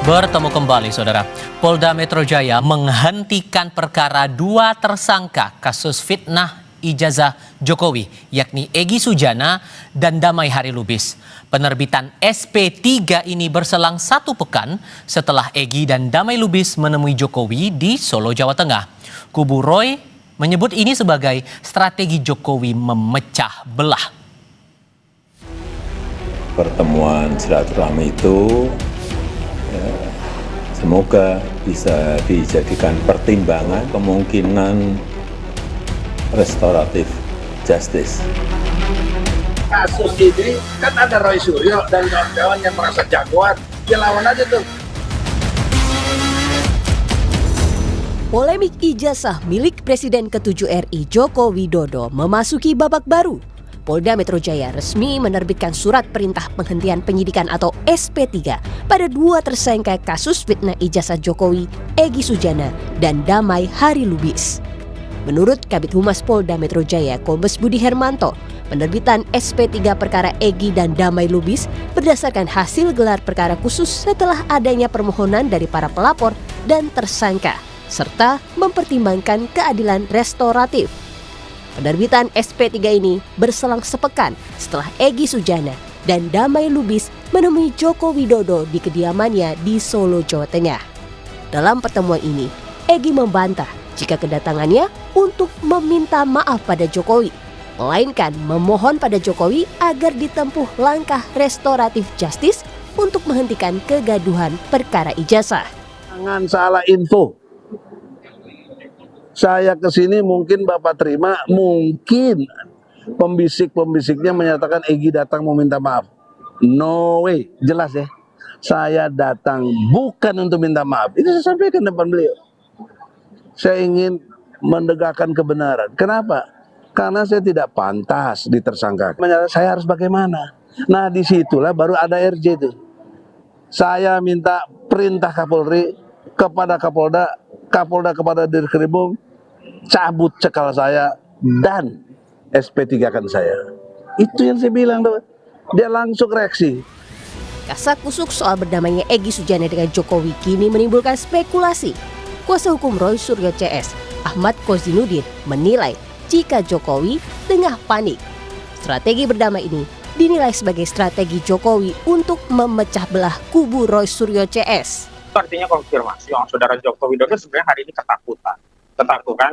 Bertemu kembali, Saudara. Polda Metro Jaya menghentikan perkara dua tersangka kasus fitnah ijazah Jokowi, yakni Egy Sujana dan Damai Hari Lubis. Penerbitan SP3 ini berselang 1 pekan setelah Egy dan Damai Lubis menemui Jokowi di Solo, Jawa Tengah. Kubu Roy menyebut ini sebagai strategi Jokowi memecah belah. Pertemuan silaturahmi itu semoga bisa dijadikan pertimbangan kemungkinan restoratif justice. Kasus ini kan ada Roy Suryo dan kawan-kawan yang merasa jagoan, dia lawan aja tuh. Polemik ijazah milik Presiden ke-7 RI Joko Widodo memasuki babak baru. Polda Metro Jaya resmi menerbitkan surat perintah penghentian penyidikan atau SP3 pada dua tersangka kasus fitnah ijazah Jokowi, Egy Sujana dan Damai Hari Lubis. Menurut Kabid Humas Polda Metro Jaya, Kombes Budi Hermanto, penerbitan SP3 perkara Egy dan Damai Lubis berdasarkan hasil gelar perkara khusus setelah adanya permohonan dari para pelapor dan tersangka, serta mempertimbangkan keadilan restoratif. Penerbitan SP3 ini berselang sepekan setelah Egy Sujana dan Damai Lubis menemui Joko Widodo di kediamannya di Solo, Jawa Tengah. Dalam pertemuan ini, Egy membantah jika kedatangannya untuk meminta maaf pada Jokowi, melainkan memohon pada Jokowi agar ditempuh langkah restoratif justice untuk menghentikan kegaduhan perkara ijazah. Jangan salah info. Saya kesini mungkin Bapak terima, mungkin pembisik-pembisiknya menyatakan Egy datang meminta maaf. No way, jelas ya. Saya datang bukan untuk minta maaf. Ini saya sampaikan depan beliau. Saya ingin menegakkan kebenaran. Kenapa? Karena saya tidak pantas ditersangkakan. Saya harus bagaimana? Nah, disitulah baru ada RJ itu. Saya minta perintah Kapolri kepada Kapolda, Kapolda kepada Dirkrimum, cabut cekal saya dan SP3-kan saya. Itu yang saya bilang tuh. Dia langsung reaksi. Kasak-kusuk soal berdamainya Egy Sujana dengan Jokowi kini menimbulkan spekulasi. Kuasa hukum Roy Suryo CS, Ahmad Kozinudin, menilai jika Jokowi tengah panik. Strategi berdamai ini dinilai sebagai strategi Jokowi untuk memecah belah kubu Roy Suryo CS. Itu artinya konfirmasi yang saudara Joko Widodo sebenarnya hari ini ketakutan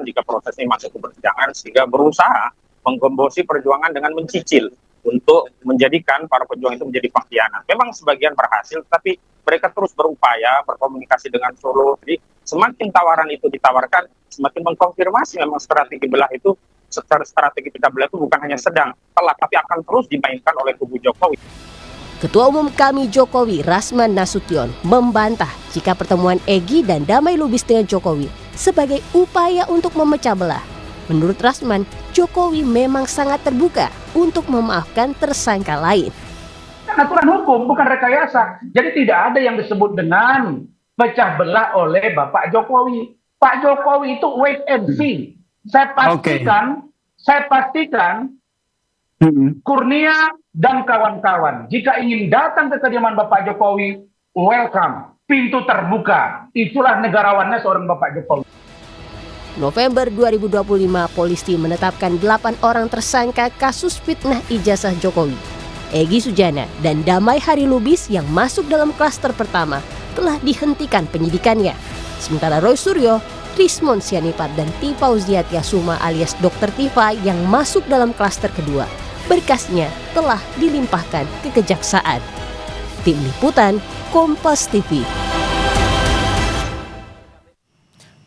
jika proses ini masuk ke persidangan, sehingga berusaha menggembosi perjuangan dengan mencicil untuk menjadikan para pejuang itu menjadi pengkhianat. Memang sebagian berhasil, tapi mereka terus berupaya berkomunikasi dengan Solo. Jadi semakin tawaran itu ditawarkan, semakin mengkonfirmasi memang strategi belah itu, strategi pecah belah itu bukan hanya sedang telah, tapi akan terus dimainkan oleh kubu Jokowi. Ketua Umum Kami Jokowi, Rasman Nasution, membantah jika pertemuan Egy dan Damai Lubis dengan Jokowi sebagai upaya untuk memecah belah. Menurut Rasman, Jokowi memang sangat terbuka untuk memaafkan tersangka lain. Aturan hukum, bukan rekayasa. Jadi tidak ada yang disebut dengan pecah belah oleh Bapak Jokowi. Pak Jokowi itu wait and see. Saya pastikan Kurnia dan kawan-kawan, jika ingin datang ke kediaman Bapak Jokowi, welcome, pintu terbuka. Itulah negarawannya seorang Bapak Jokowi. November 2025, polisi menetapkan 8 orang tersangka kasus fitnah ijazah Jokowi. Egy Sujana dan Damai Hari Lubis yang masuk dalam klaster pertama telah dihentikan penyidikannya. Sementara Roy Suryo, Rismon Sianipar dan Tifauziah Tiasuma alias Dr. Tifa yang masuk dalam klaster kedua, berkasnya telah dilimpahkan ke kejaksaan. Tim Liputan, Kompas TV.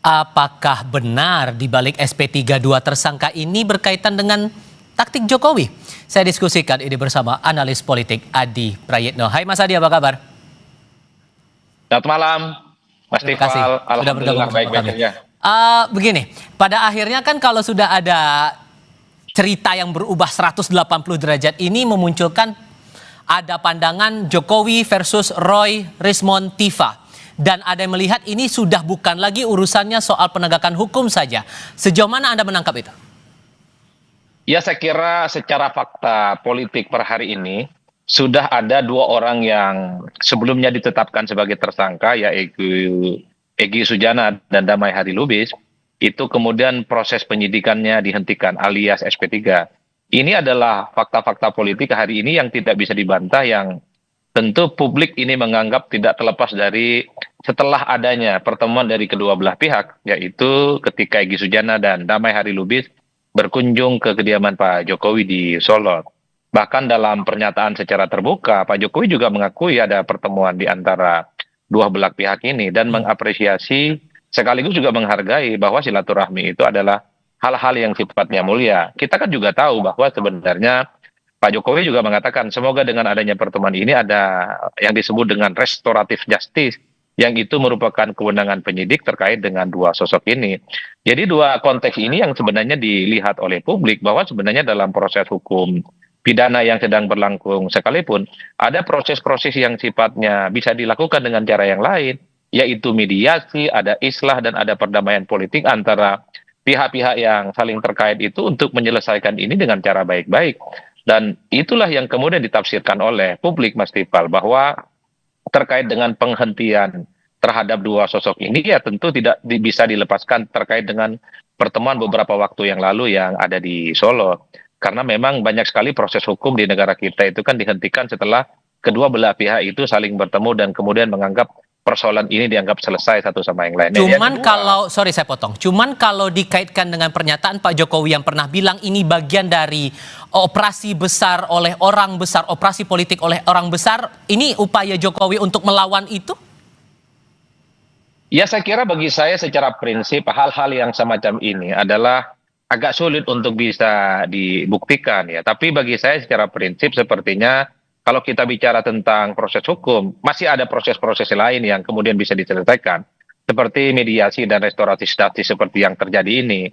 Apakah benar di balik SP3 dua tersangka ini berkaitan dengan taktik Jokowi? Saya diskusikan ini bersama analis politik Adi Prayitno. Hai Mas Adi, apa kabar? Selamat malam, Mas Terima kasih sudah bergabung bersama kami. Begini, pada akhirnya kan kalau sudah ada cerita yang berubah 180 derajat ini memunculkan ada pandangan Jokowi versus Roy, Rismon, Tifa. Dan ada yang melihat ini sudah bukan lagi urusannya soal penegakan hukum saja. Sejauh mana Anda menangkap itu? Ya, saya kira secara fakta politik per hari ini, sudah ada 2 orang yang sebelumnya ditetapkan sebagai tersangka, yaitu Egy Sujana dan Damai Hari Lubis, itu kemudian proses penyidikannya dihentikan alias SP3. Ini adalah fakta-fakta politik hari ini yang tidak bisa dibantah, yang tentu publik ini menganggap tidak terlepas dari setelah adanya pertemuan dari kedua belah pihak, yaitu ketika Egy Sujana dan Damai Hari Lubis berkunjung ke kediaman Pak Jokowi di Solo. Bahkan dalam pernyataan secara terbuka, Pak Jokowi juga mengakui ada pertemuan di antara dua belah pihak ini dan mengapresiasi sekaligus juga menghargai bahwa silaturahmi itu adalah hal-hal yang sifatnya mulia. Kita kan juga tahu bahwa sebenarnya Pak Jokowi juga mengatakan semoga dengan adanya pertemuan ini ada yang disebut dengan restoratif justice, yang itu merupakan kewenangan penyidik terkait dengan dua sosok ini. Jadi dua konteks ini yang sebenarnya dilihat oleh publik bahwa sebenarnya dalam proses hukum pidana yang sedang berlangsung sekalipun ada proses-proses yang sifatnya bisa dilakukan dengan cara yang lain, yaitu mediasi, ada islah dan ada perdamaian politik antara pihak-pihak yang saling terkait itu untuk menyelesaikan ini dengan cara baik-baik. Dan itulah yang kemudian ditafsirkan oleh publik, Mas Tifal, bahwa terkait dengan penghentian terhadap dua sosok ini ya tentu tidak bisa dilepaskan terkait dengan pertemuan beberapa waktu yang lalu yang ada di Solo. Karena memang banyak sekali proses hukum di negara kita itu kan dihentikan setelah kedua belah pihak itu saling bertemu dan kemudian menganggap persoalan ini dianggap selesai satu sama yang lainnya. Cuman cuman kalau dikaitkan dengan pernyataan Pak Jokowi yang pernah bilang ini bagian dari operasi besar oleh orang besar, operasi politik oleh orang besar, ini upaya Jokowi untuk melawan itu? Ya, saya kira bagi saya secara prinsip hal-hal yang semacam ini adalah agak sulit untuk bisa dibuktikan ya. Tapi bagi saya secara prinsip sepertinya kalau kita bicara tentang proses hukum, masih ada proses-proses lain yang kemudian bisa diselesaikan. Seperti mediasi dan restoratif justice seperti yang terjadi ini.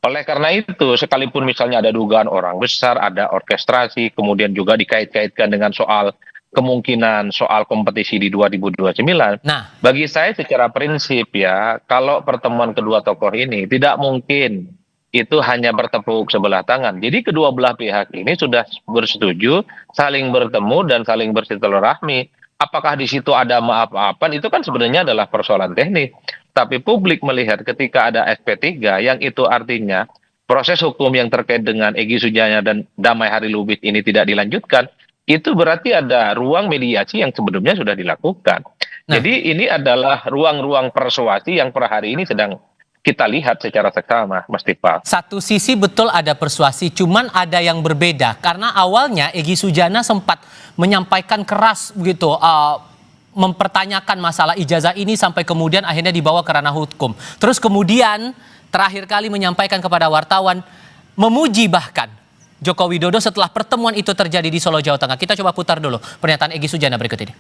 Oleh karena itu, sekalipun misalnya ada dugaan orang besar, ada orkestrasi, kemudian juga dikait-kaitkan dengan soal kemungkinan soal kompetisi di 2029. Nah, Bagi saya secara prinsip ya, kalau pertemuan kedua tokoh ini tidak mungkin itu hanya bertepuk sebelah tangan. Jadi kedua belah pihak ini sudah bersetuju, saling bertemu dan saling bersilaturahmi. Apakah di situ ada maaf-maafan, itu kan sebenarnya adalah persoalan teknis. Tapi publik melihat ketika ada SP3, yang itu artinya proses hukum yang terkait dengan Egy Sujana dan Damai Hari Lubis ini tidak dilanjutkan, itu berarti ada ruang mediasi yang sebelumnya sudah dilakukan. Jadi ini adalah ruang-ruang persuasi yang per hari ini sedang kita lihat secara seksama, Mas Tifal. satu sisi betul ada persuasi, cuman ada yang berbeda. Karena awalnya Egy Sujana sempat menyampaikan keras begitu, mempertanyakan masalah ijazah ini sampai kemudian akhirnya dibawa ke ranah hukum. Terus kemudian terakhir kali menyampaikan kepada wartawan, memuji bahkan Joko Widodo setelah pertemuan itu terjadi di Solo, Jawa Tengah. Kita coba putar dulu pernyataan Egy Sujana berikut ini.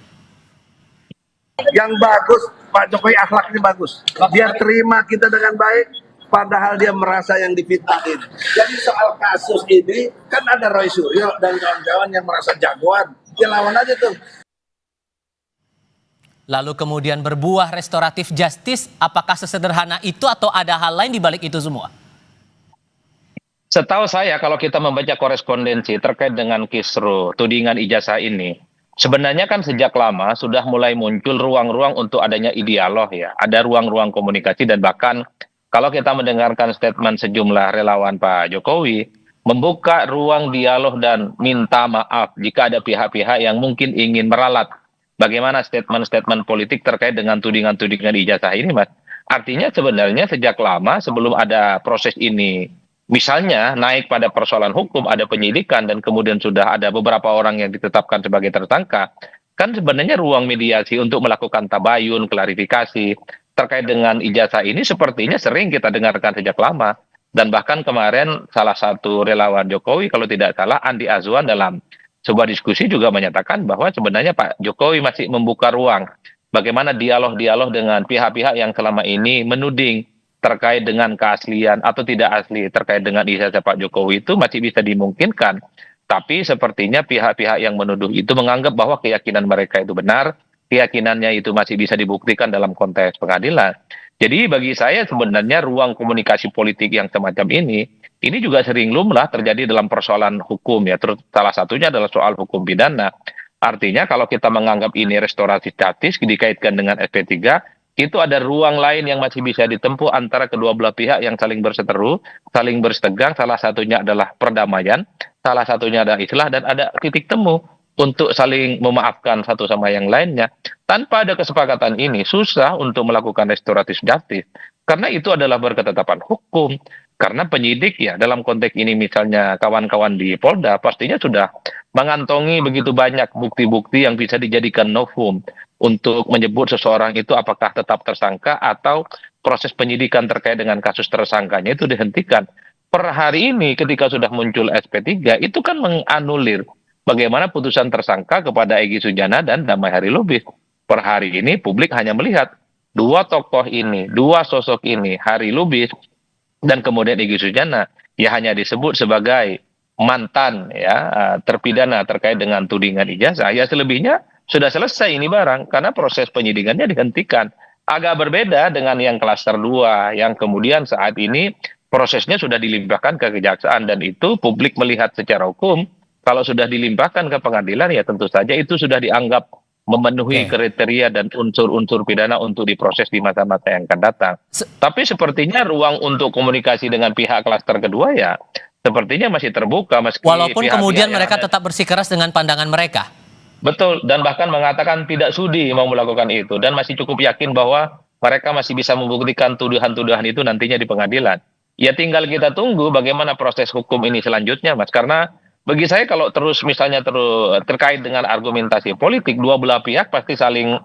Yang bagus, Pak Jokowi akhlaknya bagus. Dia terima kita dengan baik, padahal dia merasa yang difitnahin. Jadi soal kasus ini, kan ada Roy Suryo dan kawan-kawan yang merasa jagoan. Dia lawan aja tuh. Lalu kemudian berbuah restoratif justice, apakah sesederhana itu atau ada hal lain di balik itu semua? Setahu saya kalau kita membaca korespondensi terkait dengan kisru tudingan ijazah ini, sebenarnya kan sejak lama sudah mulai muncul ruang-ruang untuk adanya dialog ya. Ada ruang-ruang komunikasi dan bahkan kalau kita mendengarkan statement sejumlah relawan Pak Jokowi, membuka ruang dialog dan minta maaf jika ada pihak-pihak yang mungkin ingin meralat bagaimana statement-statement politik terkait dengan tudingan-tudingan ijazah ini, Mas. Artinya sebenarnya sejak lama sebelum ada proses ini, misalnya naik pada persoalan hukum, ada penyidikan dan kemudian sudah ada beberapa orang yang ditetapkan sebagai tersangka, kan sebenarnya ruang mediasi untuk melakukan tabayun, klarifikasi terkait dengan ijazah ini sepertinya sering kita dengarkan sejak lama. Dan bahkan kemarin salah satu relawan Jokowi, kalau tidak salah Andi Azwan dalam sebuah diskusi juga menyatakan bahwa sebenarnya Pak Jokowi masih membuka ruang bagaimana dialog-dialog dengan pihak-pihak yang selama ini menuding terkait dengan keaslian atau tidak asli terkait dengan ijazah Pak Jokowi itu masih bisa dimungkinkan. Tapi sepertinya pihak-pihak yang menuduh itu menganggap bahwa keyakinan mereka itu benar, keyakinannya itu masih bisa dibuktikan dalam konteks pengadilan. Jadi bagi saya sebenarnya ruang komunikasi politik yang semacam ini juga sering lumrah terjadi dalam persoalan hukum ya. Terus salah satunya adalah soal hukum pidana. Artinya kalau kita menganggap ini restorasi justice dikaitkan dengan SP3, itu ada ruang lain yang masih bisa ditempuh antara kedua belah pihak yang saling berseteru, saling bersetegang, salah satunya adalah perdamaian, salah satunya adalah islah, dan ada titik temu untuk saling memaafkan satu sama yang lainnya. Tanpa ada kesepakatan ini, susah untuk melakukan restoratif justice. Karena itu adalah berketetapan hukum. Karena penyidik ya dalam konteks ini misalnya kawan-kawan di Polda pastinya sudah mengantongi begitu banyak bukti-bukti yang bisa dijadikan novum untuk menyebut seseorang itu apakah tetap tersangka atau proses penyidikan terkait dengan kasus tersangkanya itu dihentikan. Per hari ini ketika sudah muncul SP3 itu kan menganulir bagaimana putusan tersangka kepada Egy Sujana dan Damai Hari Lubis. Per hari ini publik hanya melihat dua tokoh ini, dua sosok ini, Hari Lubis dan kemudian Egy Sujana, ya hanya disebut sebagai mantan ya terpidana terkait dengan tudingan ijazah. Ya selebihnya sudah selesai ini barang karena proses penyidikannya dihentikan. Agak berbeda dengan yang klaster 2 yang kemudian saat ini prosesnya sudah dilimpahkan ke kejaksaan, dan itu publik melihat secara hukum kalau sudah dilimpahkan ke pengadilan ya tentu saja itu sudah dianggap memenuhi kriteria dan unsur-unsur pidana untuk diproses di masa-masa yang akan datang. Tapi sepertinya ruang untuk komunikasi dengan pihak klaster kedua ya sepertinya masih terbuka meski Walaupun kemudian pihak-pihak mereka tetap bersikeras dengan pandangan mereka. Betul, dan bahkan mengatakan tidak sudi mau melakukan itu dan masih cukup yakin bahwa mereka masih bisa membuktikan tuduhan-tuduhan itu nantinya di pengadilan. Ya tinggal kita tunggu bagaimana proses hukum ini selanjutnya, Mas. Karena bagi saya kalau terus misalnya terkait dengan argumentasi politik, dua belah pihak pasti saling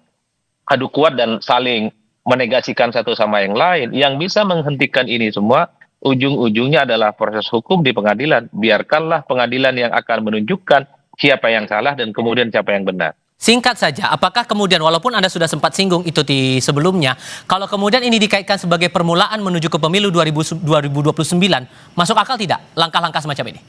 adu kuat dan saling menegasikan satu sama yang lain. Yang bisa menghentikan ini semua ujung-ujungnya adalah proses hukum di pengadilan. Biarkanlah pengadilan yang akan menunjukkan siapa yang salah dan kemudian siapa yang benar. Singkat saja, apakah kemudian walaupun Anda sudah sempat singgung itu di sebelumnya, kalau kemudian ini dikaitkan sebagai permulaan menuju ke pemilu 2029, masuk akal tidak langkah-langkah semacam ini?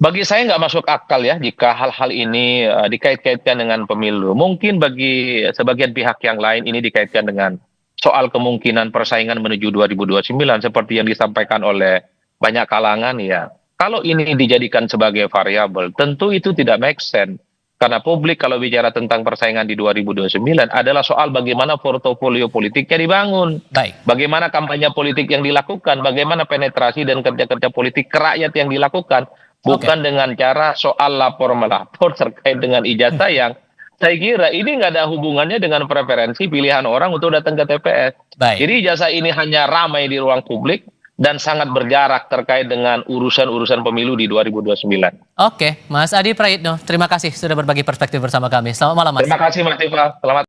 Bagi saya nggak masuk akal ya jika hal-hal ini dikait-kaitkan dengan pemilu. Mungkin bagi sebagian pihak yang lain ini dikaitkan dengan soal kemungkinan persaingan menuju 2029 seperti yang disampaikan oleh banyak kalangan ya. Kalau ini dijadikan sebagai variabel, tentu itu tidak make sense. Karena publik kalau bicara tentang persaingan di 2029 adalah soal bagaimana portofolio politiknya dibangun. Baik. Bagaimana kampanye politik yang dilakukan, bagaimana penetrasi dan kerja-kerja politik ke rakyat yang dilakukan. Bukan dengan cara soal lapor-melapor terkait dengan ijazah yang saya kira ini nggak ada hubungannya dengan preferensi pilihan orang untuk datang ke TPS. Baik. Jadi ijazah ini hanya ramai di ruang publik dan sangat berjarak terkait dengan urusan-urusan pemilu di 2029. Oke, Mas Adi Prayitno, terima kasih sudah berbagi perspektif bersama kami. Selamat malam, Mas. Terima kasih, Mas Tifa. Selamat